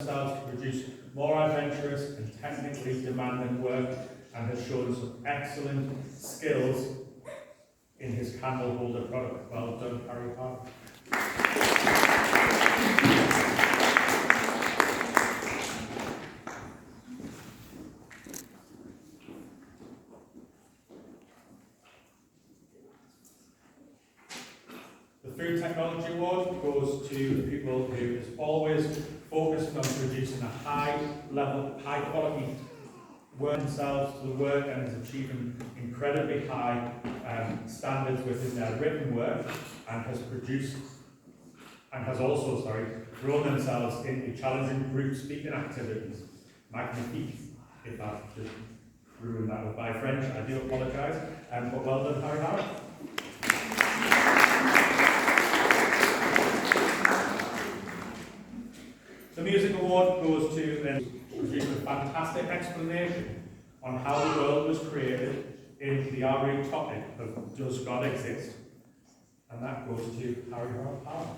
themselves to produce more adventurous and technically demanding work, and has shown some excellent skills in his candle holder product. Well done, Harry Park. The Food Technology Award goes to the people who is always focused on producing a high level, high quality work themselves to the work, and is achieving incredibly high standards within their written work, and has also grown themselves into challenging group speaking activities. Magnifique, if I've just ruined that with my French, I do apologise, but well done, Harry Howard. The Music Award goes to produce a fantastic explanation on how the world was created in the Yr8 topic of Does God Exist? And that goes to Harry Howard.